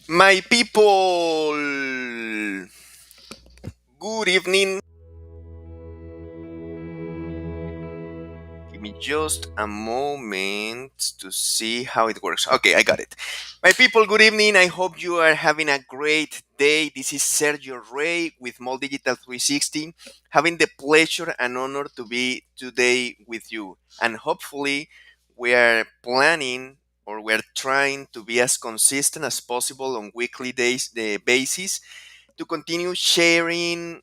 My people, good evening. Give me just a moment to see how it works. Okay, I got it. My people, good evening. I hope you are having a great day. This is Sergio Rey with Mall Digital 360, having the pleasure and honor to be today with you. And hopefully, we are planning or we're trying to be as consistent as possible on weekly days the basis to continue sharing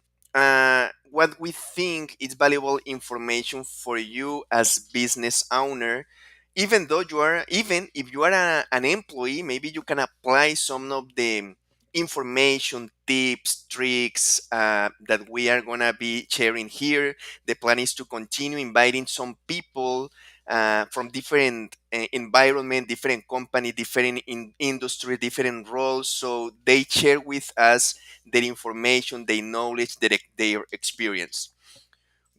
what we think is valuable information for you as business owner. Even if you are an employee, maybe you can apply some of the information, tips, tricks that we are gonna be sharing here. The plan is to continue inviting some people from different environment, different company, different industry, different roles, so they share with us their information, their knowledge, their experience.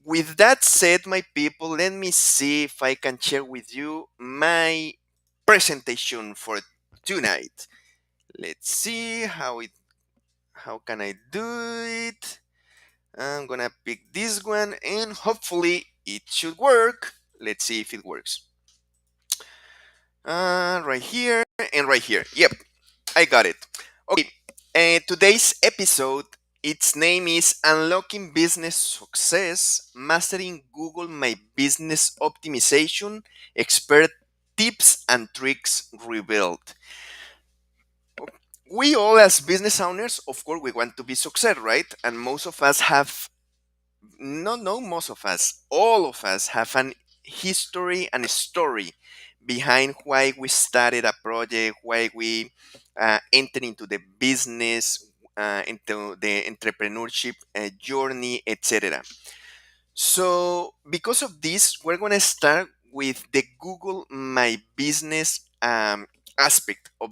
With that said, my people, let me see if I can share with you my presentation for tonight. Let's see how can I do it. I'm gonna pick this one and hopefully it should work. Let's see if it works. Right here and right here. Yep, I got it. Okay, today's episode, its name is Unlocking Business Success, Mastering Google My Business Optimization, Expert Tips and Tricks Revealed. We all as business owners, of course, we want to be success, right? And most of us have, no, most of us, all of us have an history and a story behind why we started a project, why we entered into the business, into the entrepreneurship journey, etc. So, because of this, we're going to start with the Google My Business aspect of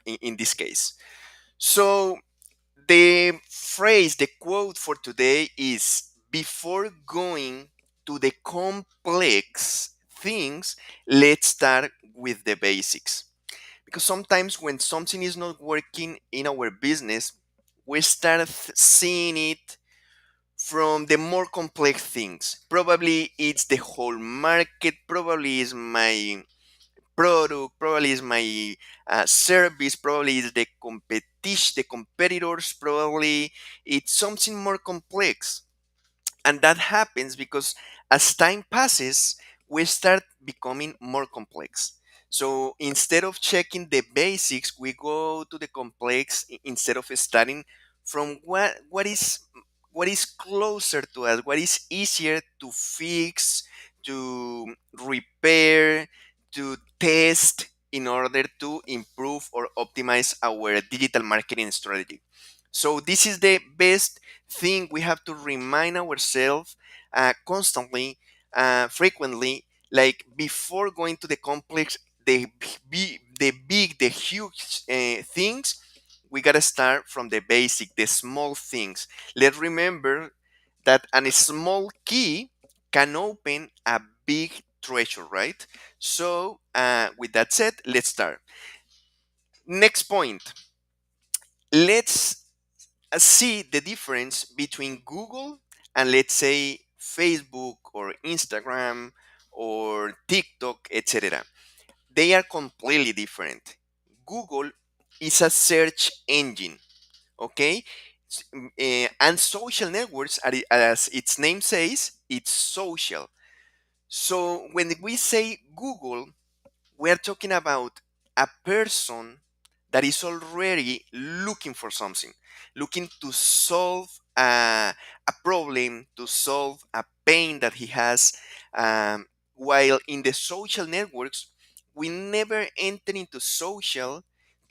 in this case. So, the phrase, the quote for today is before going to the complex things, let's start with the basics. Because sometimes when something is not working in our business, we start seeing it from the more complex things. Probably it's the whole market, probably is my product, probably is my service, probably is the competition, the competitors, probably it's something more complex. And that happens because as time passes, we start becoming more complex. So instead of checking the basics, we go to the complex instead of starting from what is closer to us, what is easier to fix, to repair, to test in order to improve or optimize our digital marketing strategy. So this is the best thing we have to remind ourselves constantly, frequently, like before going to the complex, the huge things. We gotta start from the basic, the small things. Let's remember that a small key can open a big treasure, right? So, with that said, let's start. Next point. Let's see the difference between Google and let's say Facebook or Instagram or TikTok, etc. They are completely different. Google is a search engine, okay? And social networks, as its name says, it's social. So when we say Google, we're talking about a person that is already looking for something, looking to solve a problem, to solve a pain that he has. While in the social networks, we never enter into social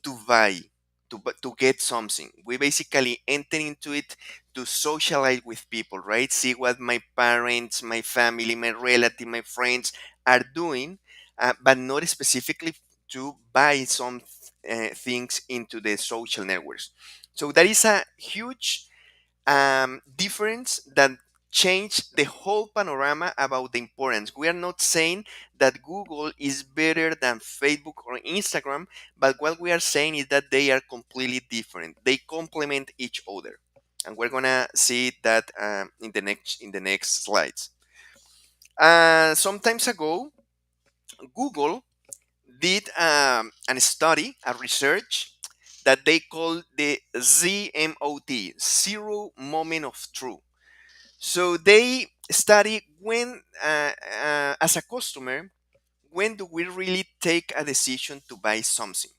to buy, to get something. We basically enter into it to socialize with people, right? See what my parents, my family, my relative, my friends are doing, but not specifically to buy some things into the social networks. So that is a huge difference that change the whole panorama about the importance. We are not saying that Google is better than Facebook or Instagram, but what we are saying is that they are completely different. They complement each other, and we're gonna see that in the next slides. Some times ago, Google did a study, a research that they call the ZMOT, Zero Moment of Truth. So they study when, as a customer, when do we really take a decision to buy something?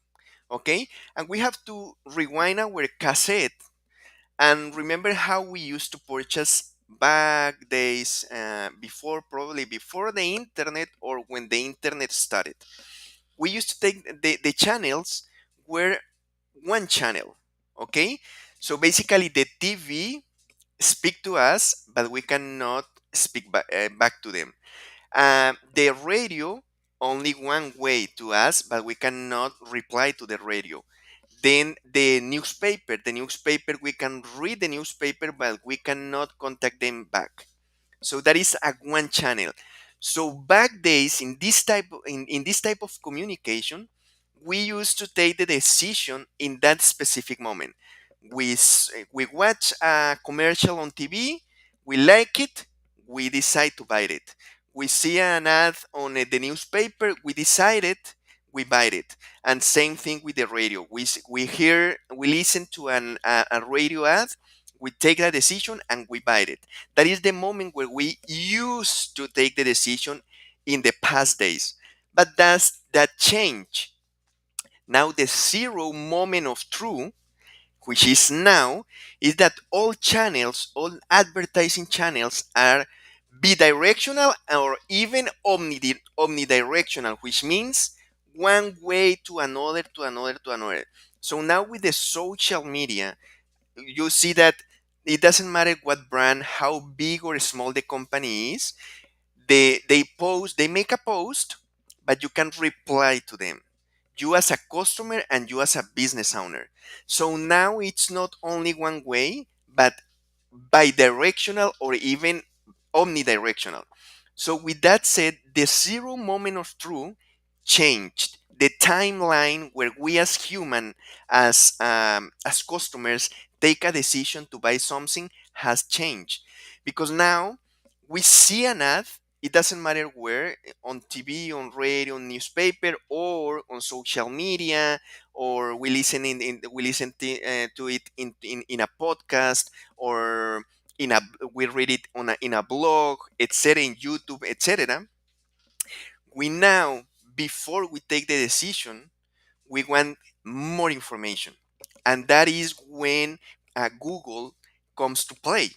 Okay, and we have to rewind our cassette and remember how we used to purchase back days before, probably before the internet or when the internet started. We used to take the channels were one channel. Okay, so basically the TV speak to us, but we cannot speak back to them. The radio only one way to us, but we cannot reply to the radio. Then the newspaper we can read the newspaper, but we cannot contact them back. So that is a one channel. So back days in this type of communication, we used to take the decision in that specific moment. We watch a commercial on TV, we like it, we decide to buy it. We see an ad on the newspaper, we decided, we buy it. And same thing with the radio. We listen to a radio ad, we take that decision and we buy it. That is the moment where we used to take the decision in the past days. But does that change? Now the zero moment of truth, which is now, is that all channels, all advertising channels are bidirectional or even omnidirectional, which means one way to another, to another, to another. So now with the social media, you see that it doesn't matter what brand, how big or small the company is, they make a post, but you can reply to them, you as a customer and you as a business owner. So now it's not only one way, but bidirectional or even omnidirectional. So with that said, the zero moment of truth changed the timeline where we as human, as customers, take a decision to buy something has changed, because now we see an ad. It doesn't matter where, on TV, on radio, on newspaper, or on social media, or we listen to it in a podcast, or in a we read it in a blog, etc., in YouTube, etc. We now, before we take the decision, we want more information, and that is when Google comes to play,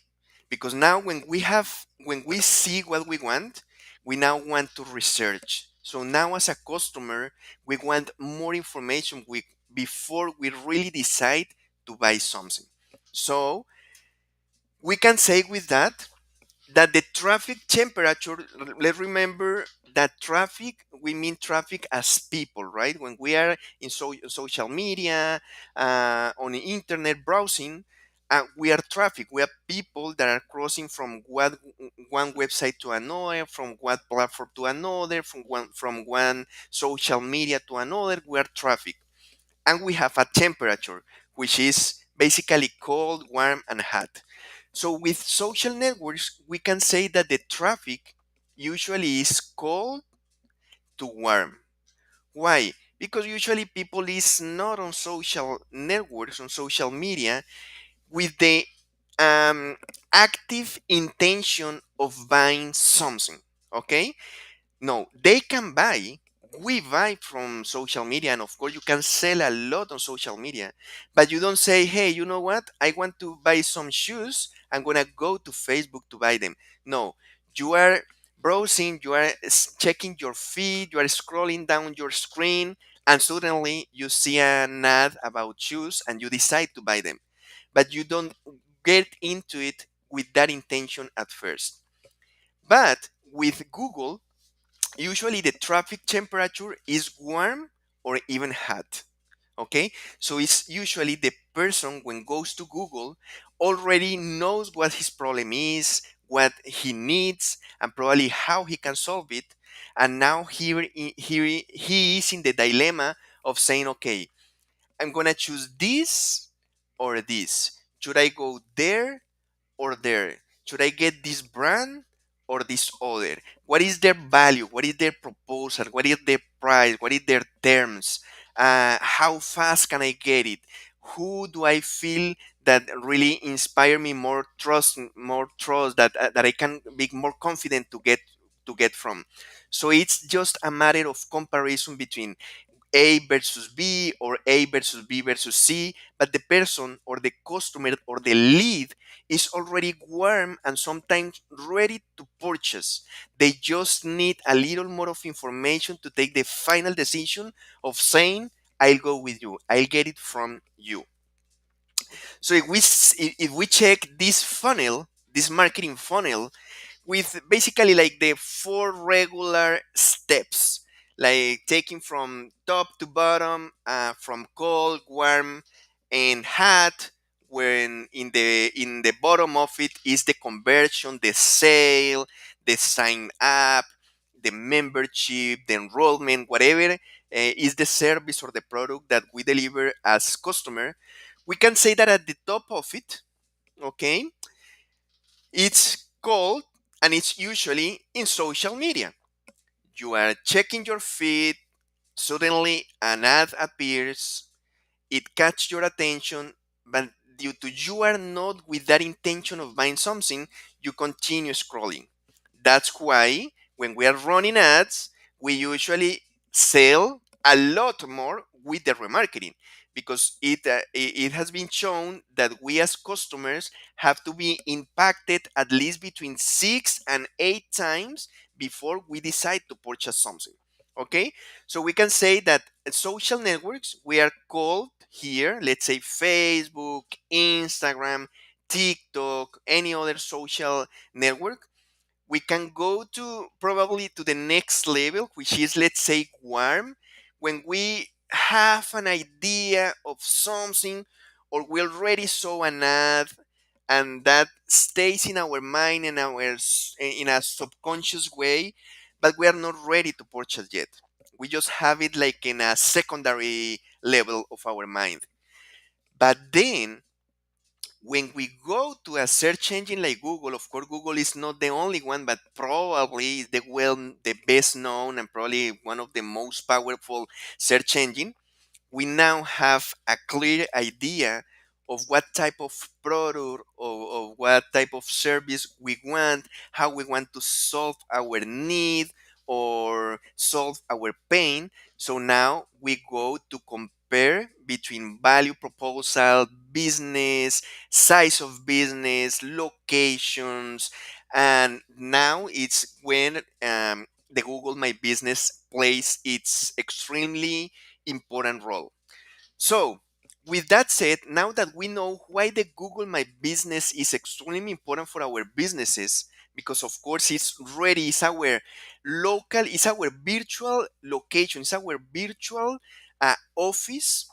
because now when we see what we want, we now want to research. So now as a customer, we want more information before we really decide to buy something. So we can say with that the traffic temperature, let's remember that traffic, we mean traffic as people, right? When we are in social media, on the internet browsing, we are traffic. We are people that are crossing from one website to another, from one platform to another, from one social media to another. We are traffic. And we have a temperature, which is basically cold, warm, and hot. So with social networks, we can say that the traffic usually is cold to warm. Why? Because usually people is not on social networks, on social media, with the um, active intention of buying something. Okay? No, they can buy. We buy from social media, and of course, you can sell a lot on social media. But you don't say, "Hey, you know what? I want to buy some shoes. I'm gonna go to Facebook to buy them." No, you are browsing, you are checking your feed, you are scrolling down your screen, and suddenly you see an ad about shoes, and you decide to buy them. But you don't get into it with that intention at first. But with Google, usually the traffic temperature is warm or even hot. Okay, so it's usually the person when goes to Google already knows what his problem is, what he needs and probably how he can solve it. And now here he is in the dilemma of saying, okay, I'm gonna choose this or this. Should I go there or there? Should I get this brand or this other? What is their value? What is their proposal? What is their price? What is their terms? How fast can I get it? Who do I feel that really inspire me more trust that I can be more confident to get from? So it's just a matter of comparison between a versus B or A versus B versus C, but the person or the customer or the lead is already warm and sometimes ready to purchase. They just need a little more of information to take the final decision of saying, I'll go with you, I'll get it from you. So if we check this funnel, this marketing funnel, with basically like the four regular steps, like taking from top to bottom, from cold, warm, and hot. When in the bottom of it is the conversion, the sale, the sign up, the membership, the enrollment, whatever is the service or the product that we deliver as customer. We can say that at the top of it, okay, it's called, and it's usually in social media. You are checking your feed, suddenly an ad appears, it catches your attention, but due to you are not with that intention of buying something, you continue scrolling. That's why when we are running ads, we usually sell a lot more with the remarketing, because it has been shown that we as customers have to be impacted at least between 6 and 8 times before we decide to purchase something. Okay, so we can say that social networks, we are called here, let's say Facebook, Instagram, TikTok, any other social network. We can go to probably to the next level, which is, let's say, warm, when we have an idea of something or we already saw an ad, and that stays in our mind and in a subconscious way, but we are not ready to purchase yet. We just have it like in a secondary level of our mind. But then when we go to a search engine like Google, of course, Google is not the only one, but probably the best known and probably one of the most powerful search engine. We now have a clear idea of what type of product or what type of service we want, how we want to solve our need or solve our pain. So now we go to compare between value proposal, business, size of business, locations, and now it's when the Google My Business plays its extremely important role. So, with that said, now that we know why the Google My Business is extremely important for our businesses, because of course it's ready, it's our local, it's our virtual location, it's our virtual office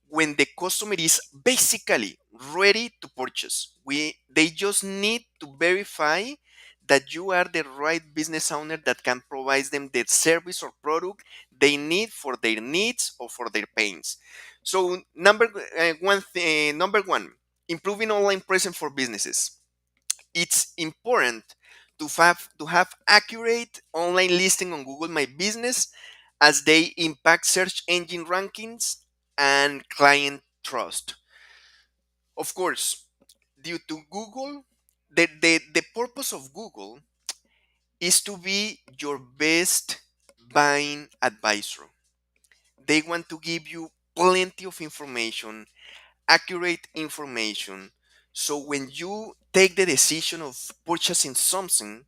when the customer is basically ready to purchase. They just need to verify that you are the right business owner that can provide them the service or product they need for their needs or for their pains. So number one, improving online presence for businesses. It's important to have accurate online listing on Google My Business, as they impact search engine rankings and client trust. Of course, due to Google, the purpose of Google is to be your best buying advisor. They want to give you plenty of information, accurate information. So when you take the decision of purchasing something,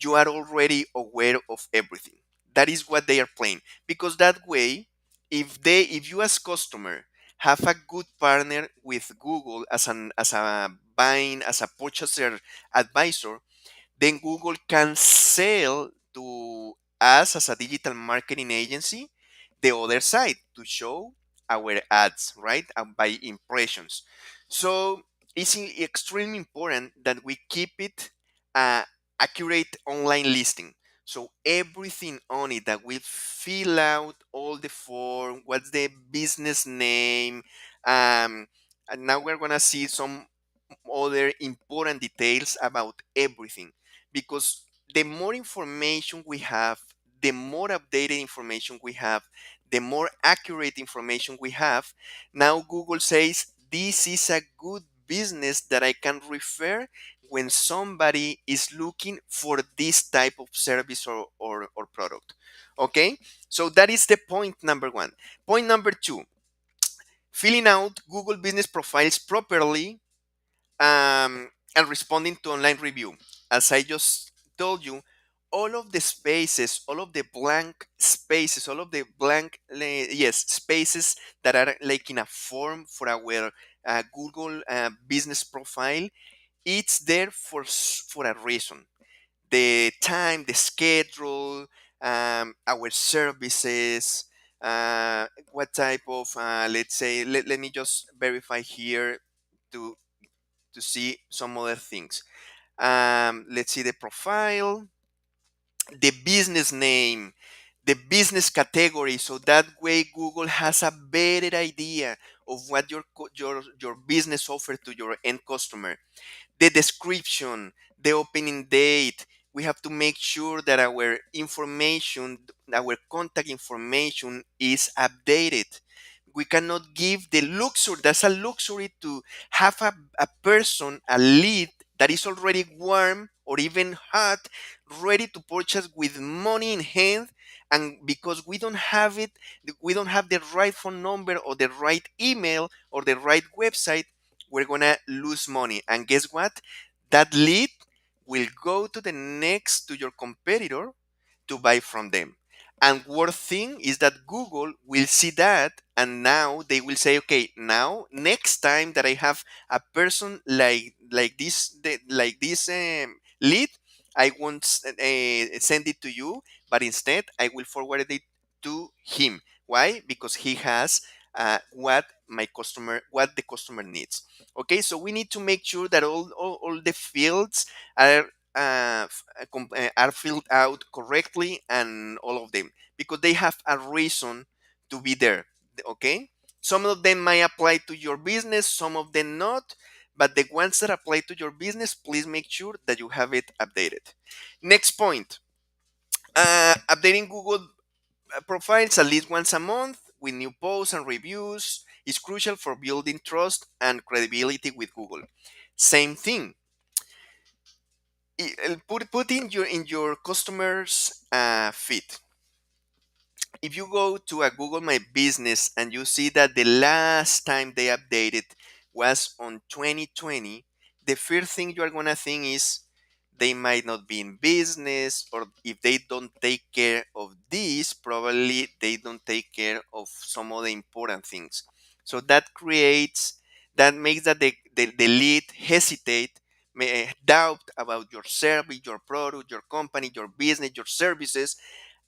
you are already aware of everything. That is what they are playing. Because that way, if you as customer have a good partner with Google as a purchaser advisor, then Google can sell to us as a digital marketing agency the other side to show our ads, right? By impressions. So it's extremely important that we keep it uh, accurate online listing. So everything on it that we fill out all the form, what's the business name, and now we're gonna see some other important details about everything, because the more information we have, the more updated information we have, the more accurate information we have. Now Google says this is a good business that I can refer when somebody is looking for this type of service or product. Okay, so that is the point number one. Point number two, filling out Google business profiles properly, and responding to online review. As I just told you, all of the spaces, all of the blank spaces, all of the blank, yes, spaces that are like in a form for our Google business profile, it's there for a reason. The time, the schedule, our services, what type of, let's say, let me just verify here to see some other things. Let's see the profile, the business name, the business category. So that way, Google has a better idea of what your business offers to your end customer. The description, the opening date. We have to make sure that our information, our contact information is updated. We cannot give the luxury, that's a luxury, to have a person, a lead that is already warm or even hot, ready to purchase with money in hand. And because we don't have it, we don't have the right phone number or the right email or the right website, we're gonna lose money. And guess what? That lead will go to the next to your competitor to buy from them. And worst thing is that Google will see that, and now they will say, okay, now next time that I have a person like this lead, I won't send it to you, but instead I will forward it to him. Why? Because he has what the customer needs. Okay, so we need to make sure that all the fields are are filled out correctly, and all of them, because they have a reason to be there. Okay, some of them might apply to your business, some of them not, but the ones that apply to your business, please make sure that you have it updated. Next point, updating Google profiles at least once a month with new posts and reviews is crucial for building trust and credibility with Google. Same thing, put in your customers feed. If you go to a Google My Business and you see that the last time they updated was on 2020, the first thing you are gonna think is they might not be in business, or if they don't take care of this, probably they don't take care of some other important things. So that makes that the lead hesitate, doubt about your service, your product, your company, your business, your services,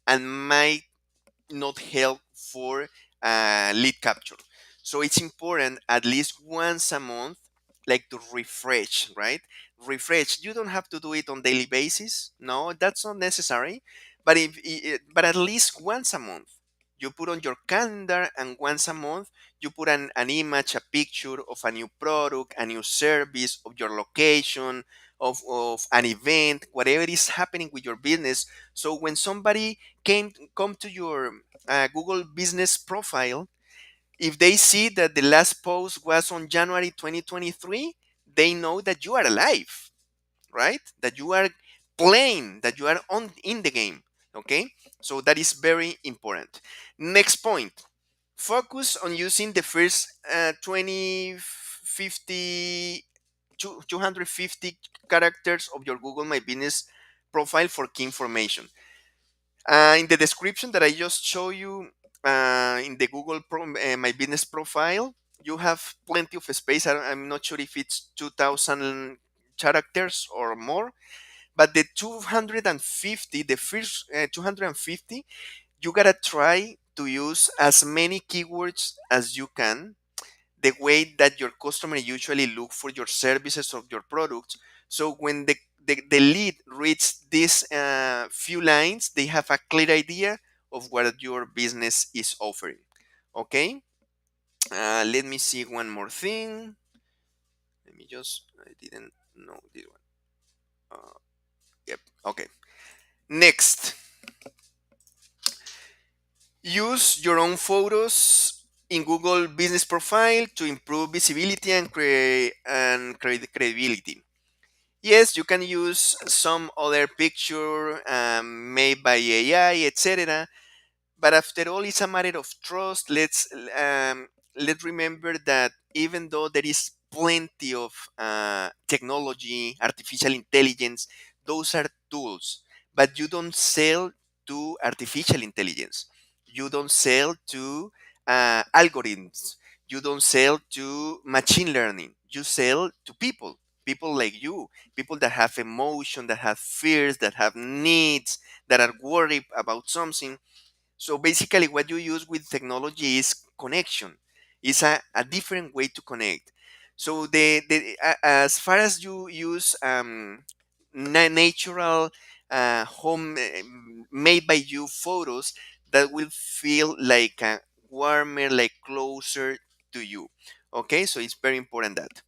and might not help for lead capture. So it's important at least once a month, like to refresh, right? Refresh. You don't have to do it on daily basis. No, that's not necessary. But but at least once a month, you put on your calendar, and once a month you put an image, a picture of a new product, a new service, of your location, of an event, whatever is happening with your business. So when somebody come to your Google business profile, if they see that the last post was on January 2023, they know that you are alive, right? That you are playing, that you are on in the game. Okay, so that is very important. Next point, focus on using the first 20, 50, 250 characters of your Google My Business profile for key information. In the description that I just show you, in the My Business profile, you have plenty of space. I'm not sure if it's 2,000 characters or more, but the 250, the first 250, you gotta try to use as many keywords as you can, the way that your customer usually look for your services or your products. So when the lead reads these few lines, they have a clear idea of what your business is offering. Okay. Let me see one more thing. Let me just, I didn't know this one. Yep. Okay. Next, use your own photos in Google Business Profile to improve visibility and create and credibility. Yes, you can use some other picture made by AI, etc. But after all, it's a matter of trust. Let's remember that even though there is plenty of technology, artificial intelligence, those are tools. But you don't sell to artificial intelligence. You don't sell to algorithms. You don't sell to machine learning. You sell to people. People like you, people that have emotion, that have fears, that have needs, that are worried about something. So basically, what you use with technology is connection. It's a different way to connect. So as far as you use natural home made by you photos, that will feel like warmer, like closer to you. Okay, so it's very important that.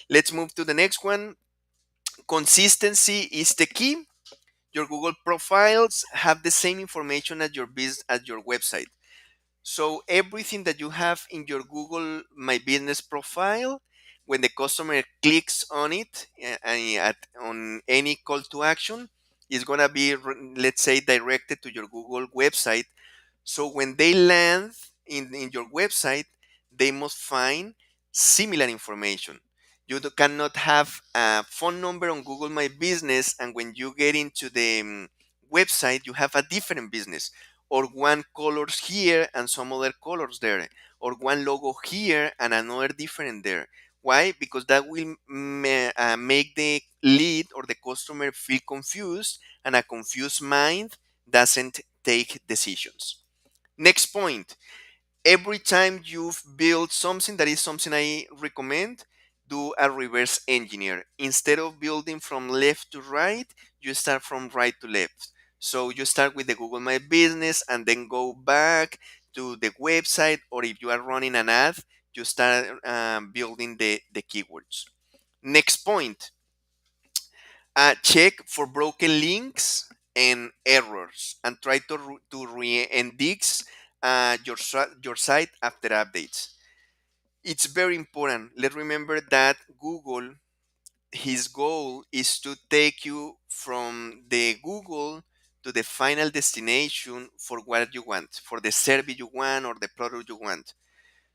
Let's move to the next one. Consistency is the key. Your Google profiles have the same information as your website. So everything that you have in your Google My Business profile, when the customer clicks on it on any call to action, is gonna be, let's say, directed to your Google website. So when they land in your website, they must find similar information. Cannot have a phone number on Google My Business, and when you get into the website, you have a different business, or one colors here and some other colors there, or one logo here and another different there. Why? Because that will make the lead or the customer feel confused, and a confused mind doesn't take decisions. Next point, every time you've built something, that is something I recommend, do a reverse engineer. Instead of building from left to right, you start from right to left. So you start with the Google My Business and then go back to the website, or if you are running an ad, you start building the keywords. Next point, check for broken links and errors, and try to re-index your site after updates. It's very important. Let's remember that Google, his goal is to take you from the Google to the final destination for what you want, for the service you want or the product you want.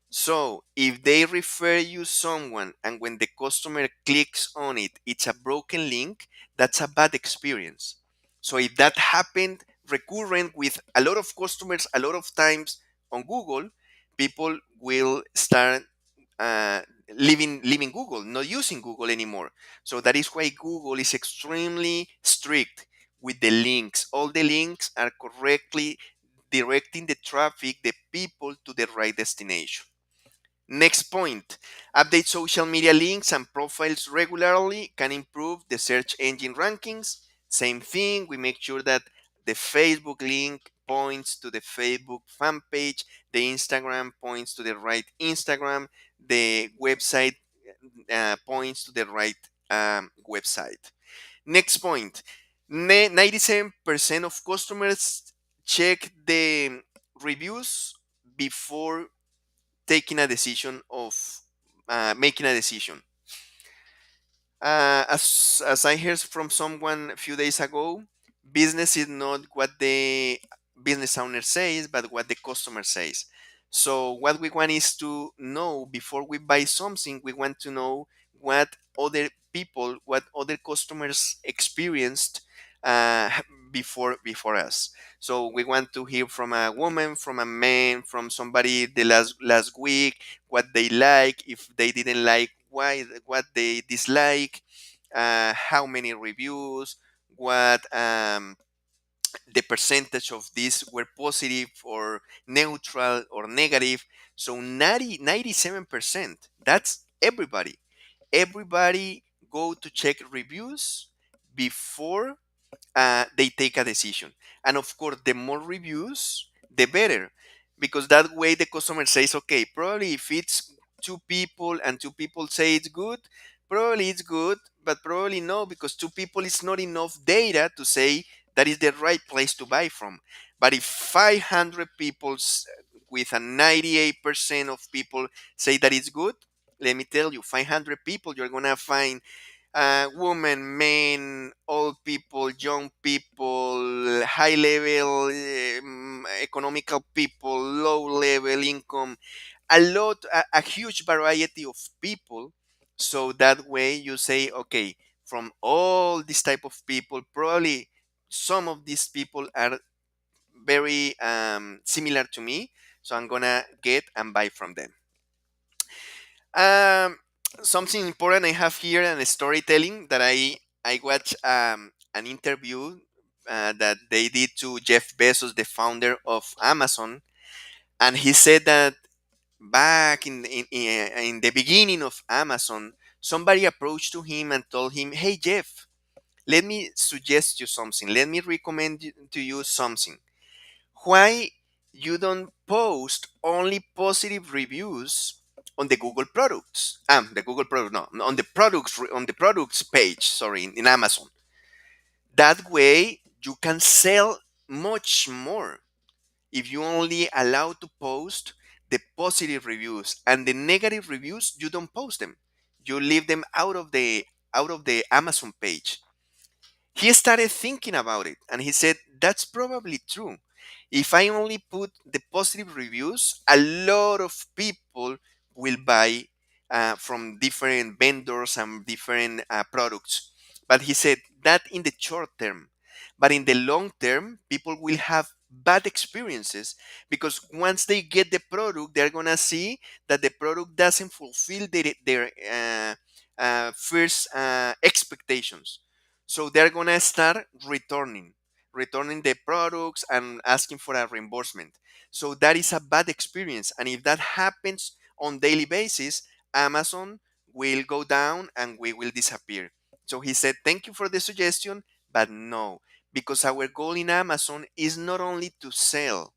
So if they refer you someone and when the customer clicks on it, it's a broken link, that's a bad experience. So if that happened recurrent with a lot of customers a lot of times on Google, people will start uh, leaving Google, not using Google anymore. So that is why Google is extremely strict with the links. All the links are correctly directing the traffic, the people to the right destination. Next point, update social media links and profiles regularly can improve the search engine rankings. Same thing, we make sure that the Facebook link points to the Facebook fan page, the Instagram points to the right Instagram, the website points to the right website. Next point, 97% of customers check the reviews before taking a decision of making a decision. As I heard from someone a few days ago, business is not what the business owner says, but what the customer says. So what we want is to know before we buy something, we want to know what other people, what other customers experienced uh, before us. So we want to hear from a woman, from a man, from somebody the last week, what they like, if they didn't like, why, what they dislike, how many reviews, what the percentage of these were positive or neutral or negative. So 97%, that's everybody. Everybody go to check reviews before they take a decision. And of course, the more reviews, the better, because that way the customer says, okay, probably if it's two people and two people say it's good, probably it's good, but probably no, because two people is not enough data to say that is the right place to buy from. But if 500 people with a 98% of people say that it's good, let me tell you, 500 people, you're gonna find women, men, old people, young people, high level economical people, low level income, a huge variety of people. So that way you say, okay, from all this type of people, probably some of these people are very similar to me. So I'm gonna get and buy from them. Um, Something important I have here and storytelling that I watched an interview that they did to Jeff Bezos, the founder of Amazon, and he said that back in the beginning of Amazon, somebody approached to him and told him, "Hey Jeff, let me suggest you something. Let me recommend to you something. Why you don't post only positive reviews on the Google products? The Google product, no, on the products on the products page. Sorry, in Amazon. That way you can sell much more if you only allow to post the positive reviews, and the negative reviews you don't post them. You leave them out of the Amazon page." He started thinking about it and he said, that's probably true. If I only put the positive reviews, a lot of people will buy from different vendors and different products. But he said that in the short term, but in the long term, people will have bad experiences because once they get the product, they're going to see that the product doesn't fulfill their first expectations. So they're gonna start returning the products and asking for a reimbursement. So that is a bad experience. And if that happens on daily basis, Amazon will go down and we will disappear. So he said, thank you for the suggestion, but no, because our goal in Amazon is not only to sell,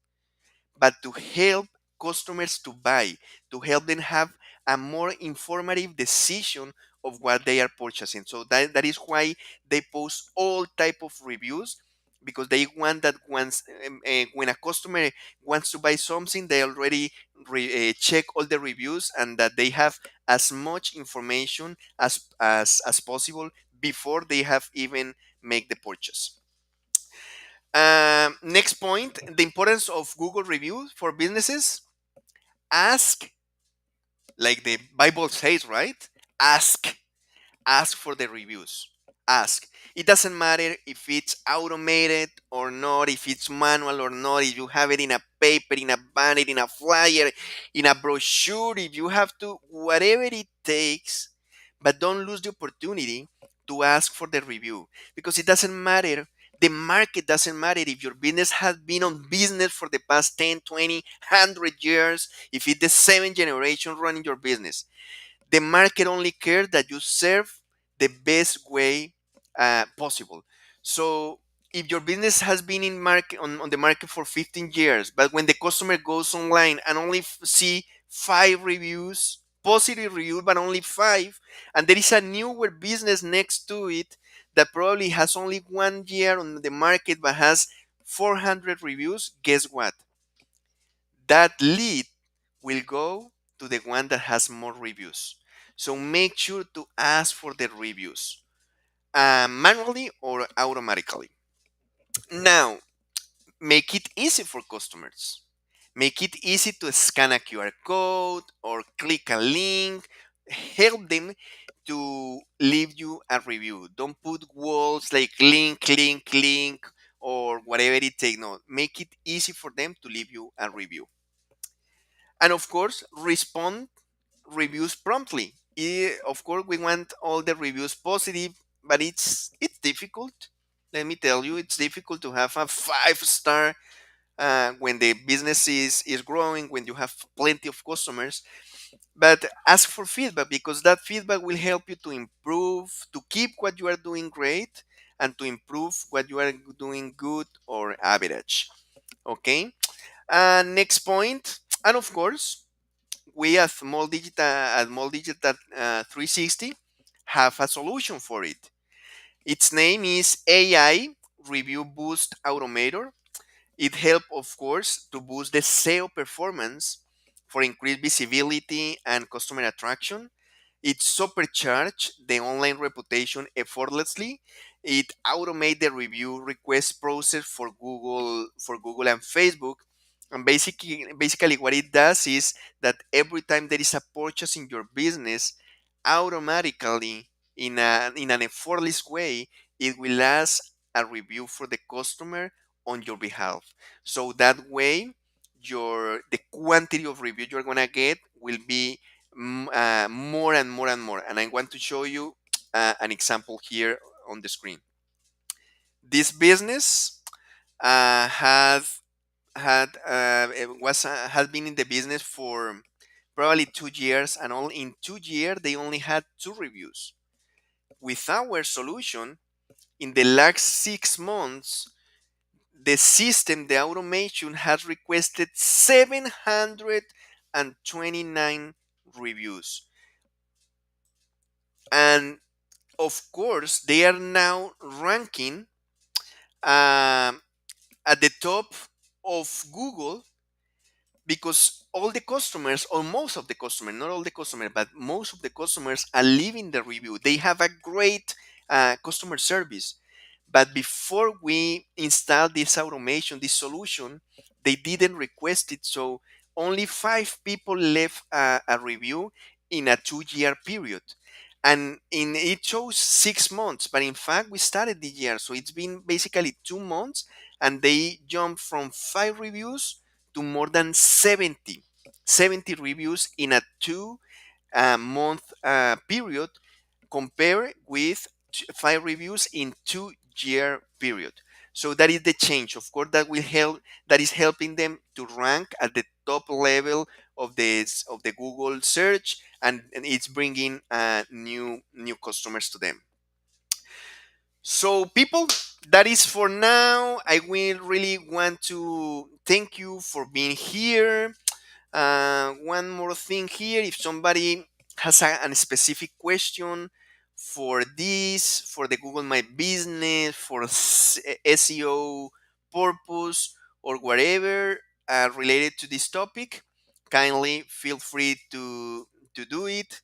but to help customers to buy, to help them have a more informative decision of what they are purchasing. So that is why they post all type of reviews, because they want that once when a customer wants to buy something, they already check all the reviews and that they have as much information as possible before they have even make the purchase. Next point, the importance of Google reviews for businesses. Ask, like the Bible says, right? Ask. Ask for the reviews. Ask. It doesn't matter if it's automated or not, if it's manual or not, if you have it in a paper, in a banner, in a flyer, in a brochure, if you have to, whatever it takes, but don't lose the opportunity to ask for the review, because it doesn't matter. The market doesn't matter if your business has been on business for the past 10, 20, 100 years, if it's the seventh generation running your business. The market only cares that you serve the best way possible. So if your business has been in market on the market for 15 years, but when the customer goes online and only see 5 reviews, positive reviews, but only 5, and there is a newer business next to it that probably has only 1 year on the market but has 400 reviews, guess what? That lead will go to the one that has more reviews. So make sure to ask for the reviews manually or automatically. Now, make it easy for customers. Make it easy to scan a QR code or click a link. Help them to leave you a review. Don't put walls like link, link, link, or whatever it takes. No, make it easy for them to leave you a review. And of course, respond reviews promptly. Of course, we want all the reviews positive, but it's difficult. Let me tell you, it's difficult to have a 5 star when the business is growing, when you have plenty of customers. But ask for feedback, because that feedback will help you to improve, to keep what you are doing great, and to improve what you are doing good or average. Okay. Next point, and of course, we at Small Digital 360 have a solution for it. Its name is AI Review Boost Automator. It helps, of course, to boost the SEO performance for increased visibility and customer attraction. It supercharges the online reputation effortlessly. It automates the review request process for Google and Facebook. And basically, what it does is that every time there is a purchase in your business, automatically, in an effortless way, it will ask a review for the customer on your behalf. So that way, the quantity of review you're gonna get will be more and more and more. And I want to show you an example here on the screen. This business has had it was has been in the business for probably 2 years, and all in 2 years they only had 2 reviews. With our solution, in the last 6 months, the system, the automation, has requested 729 reviews. And of course, they are now ranking um, at the top of Google, because all the customers, or most of the customers, not all the customers, but most of the customers are leaving the review. They have a great customer service. But before we installed this automation, this solution, they didn't request it. So only 5 people left a review in a 2 year period. And it shows 6 months, but in fact, we started the year. So it's been basically 2 months, and they jumped from 5 reviews to more than 70 reviews in a 2 month period, compare with 5 reviews in 2 year period. So that is the change. Of course, that is helping them to rank at the top level of the Google search, and it's bringing new customers to them. So, people, that is for now. I will really want to thank you for being here. One more thing here: if somebody has a specific question for this, for the Google My Business, for SEO purpose, or whatever related to this topic, kindly feel free to do it.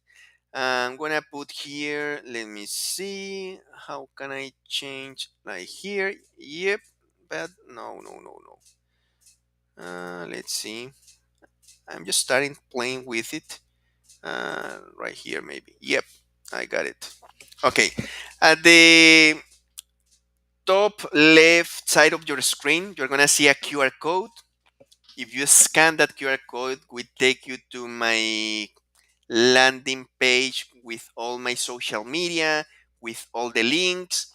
I'm gonna put here. Let me see. How can I change like here? Yep, but no, no, no, no. Let's see. I'm just starting playing with it. Right here, maybe. Yep, I got it. Okay. At the top left side of your screen, you're gonna see a QR code. If you scan that QR code, we take you to my landing page with all my social media, with all the links.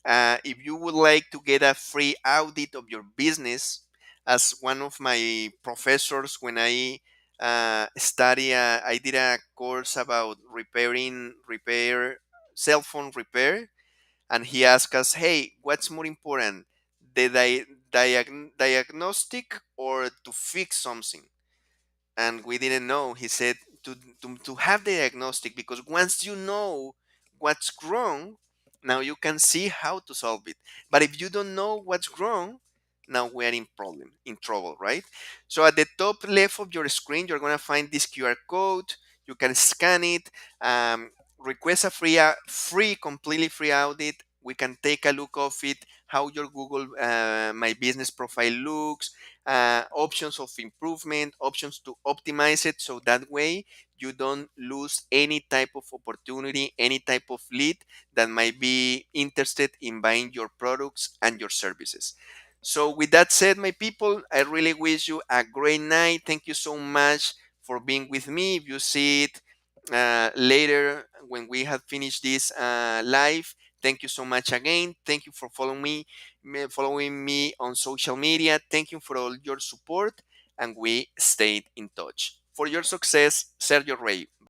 If you would like to get a free audit of your business, as one of my professors, when I did a course about repair cell phone repair, and he asked us, "Hey, what's more important, the diagnostic or to fix something?" And we didn't know. He said to have the diagnostic, because once you know what's wrong, now you can see how to solve it. But if you don't know what's wrong, now we're in trouble, right? So at the top left of your screen, you're gonna find this QR code. You can scan it, request a completely free audit. We can take a look of it, how your Google My Business profile looks, options of improvement, options to optimize it, so that way you don't lose any type of opportunity, any type of lead that might be interested in buying your products and your services. So, with that said, my people, I really wish you a great night. Thank you so much for being with me. If you see it later when we have finished this live, thank you so much again. Thank you for following me on social media. Thank you for all your support, and we stayed in touch. For your success, Sergio Rey.